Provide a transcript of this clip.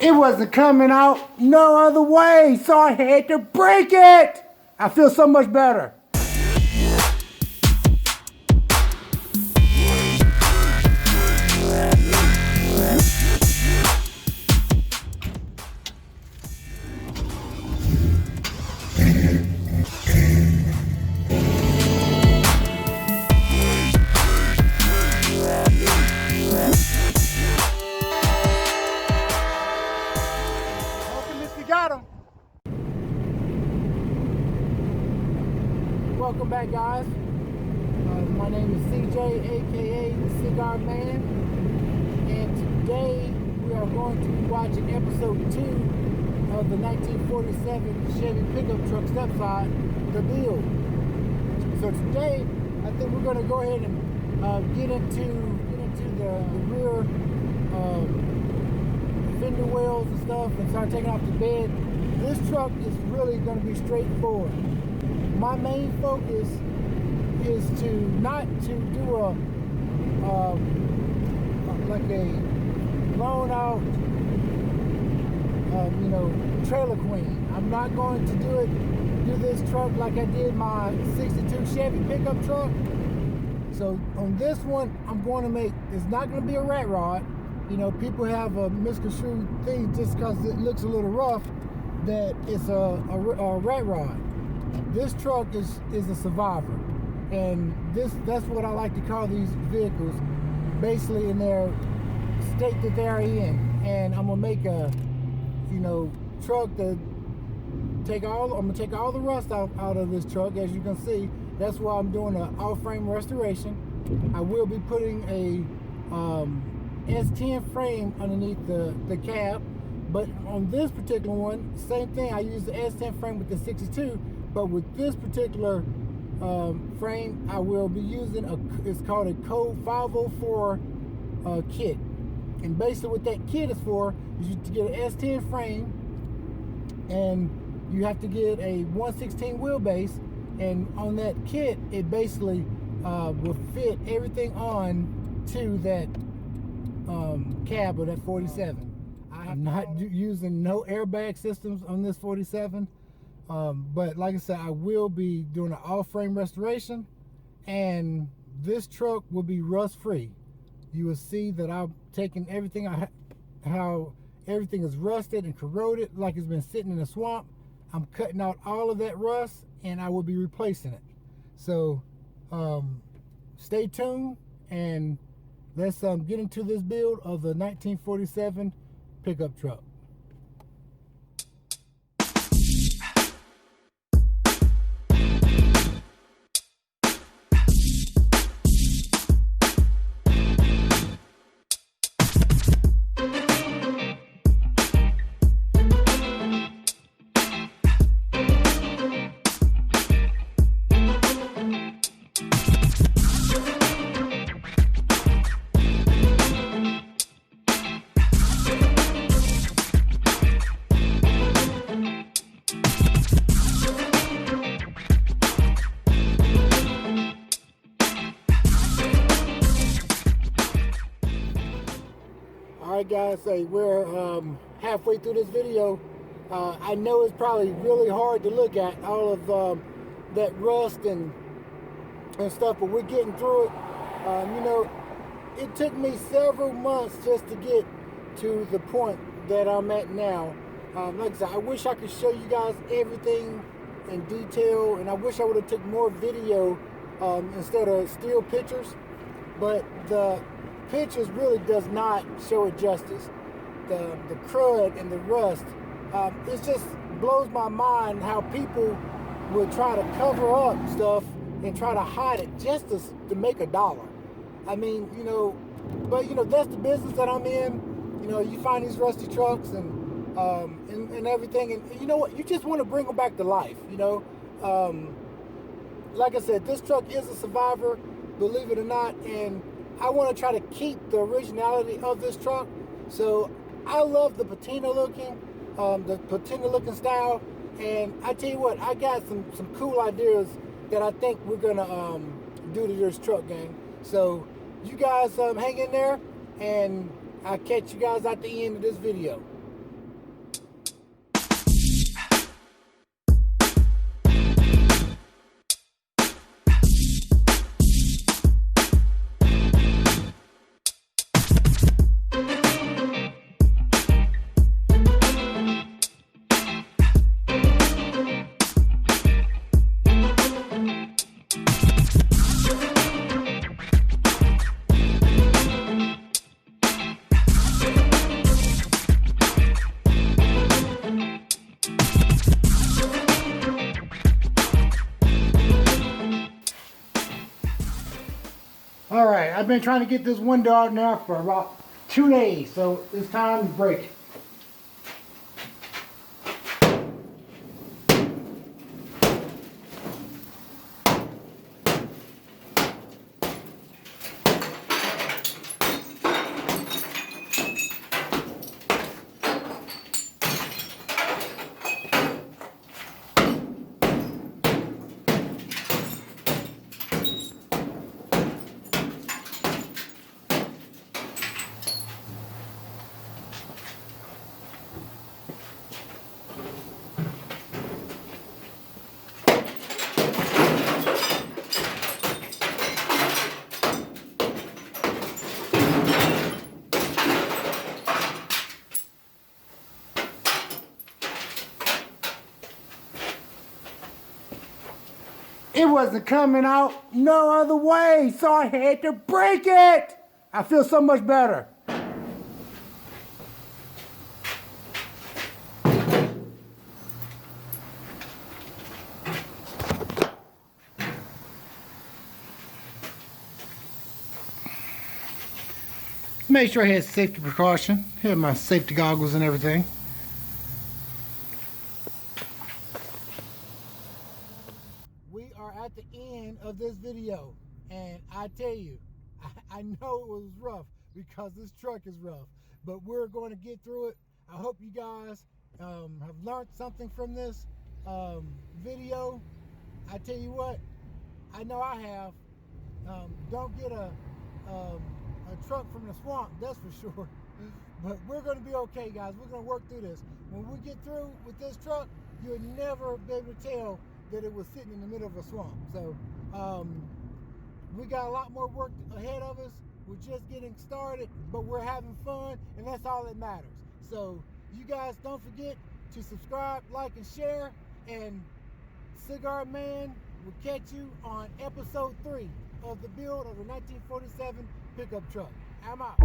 It wasn't coming out no other way, so I had to break it. I feel so much better. Welcome back, guys. My name is CJ, aka the Cigar Man, and today we are going to be watching episode 2 of the 1947 Chevy Pickup Truck stepside, The Build. So today, I think we're going to go ahead and get into the rear fender wells and stuff and start taking off the bed. This truck is really going to be straightforward. My main focus is to not to do a like a blown out trailer queen. I'm not going to do this truck like I did my 62 Chevy pickup truck. So on this one, I'm going to make, it's not going to be a rat rod. You know, people have a misconstrued thing just because it looks a little rough that it's a rat rod. This truck is a survivor, and that's what I like to call these vehicles, basically in their state that they're in. And I'm gonna make a truck that I'm gonna take all the rust out of this truck. As you can see, that's why I'm doing an all-frame restoration. I will be putting a S10 frame underneath the cab, but on this particular one, same thing. I use the S10 frame with the 62. But with this particular frame, I will be using it's called a Code 504 kit. And basically what that kit is for is you to get an S10 frame, and you have to get a 1/16 wheelbase. And on that kit, it basically will fit everything on to that cab of that 47. I'm not using no airbag systems on this 47. But like I said, I will be doing an all-frame restoration, and this truck will be rust-free. You will see that I've taken everything, how everything is rusted and corroded like it's been sitting in a swamp. I'm cutting out all of that rust, and I will be replacing it. So stay tuned, and let's get into this build of the 1947 pickup truck. Alright guys, we're halfway through this video. I know it's probably really hard to look at all of that rust and stuff, but we're getting through it. It took me several months just to get to the point that I'm at now. Like I said, I wish I could show you guys everything in detail, and I wish I would have took more video instead of still pictures, but the pictures really does not show it justice. The crud and the rust, it just blows my mind how people would try to cover up stuff and try to hide it just to make $1. I mean, but that's the business that I'm in. You find these rusty trucks and everything, and you know what, you just want to bring them back to life. Like I said, this truck is a survivor, believe it or not, and I want to try to keep the originality of this truck. So I love the patina looking style, and I tell you what, I got some cool ideas that I think we're gonna do to this truck, gang. So you guys hang in there, and I'll catch you guys at the end of this video. All right, I've been trying to get this window out now for about 2 days, so it's time to break it. It wasn't coming out no other way, so I had to break it. I feel so much better. Make sure I had safety precaution. Had my safety goggles and everything. We are at the end of this video, and I tell you, I know it was rough because this truck is rough, but we're going to get through it. I hope you guys have learned something from this video. I tell you what, I know I have. Don't get a truck from the swamp, that's for sure. But we're going to be okay, guys. We're going to work through this. When we get through with this truck, you'll never be able to tell that it was sitting in the middle of a swamp. So we got a lot more work ahead of us. We're just getting started, but we're having fun, and that's all that matters. So you guys don't forget to subscribe, like, and share, and Cigar Man will catch you on episode 3 of the build of the 1947 pickup truck. I'm out.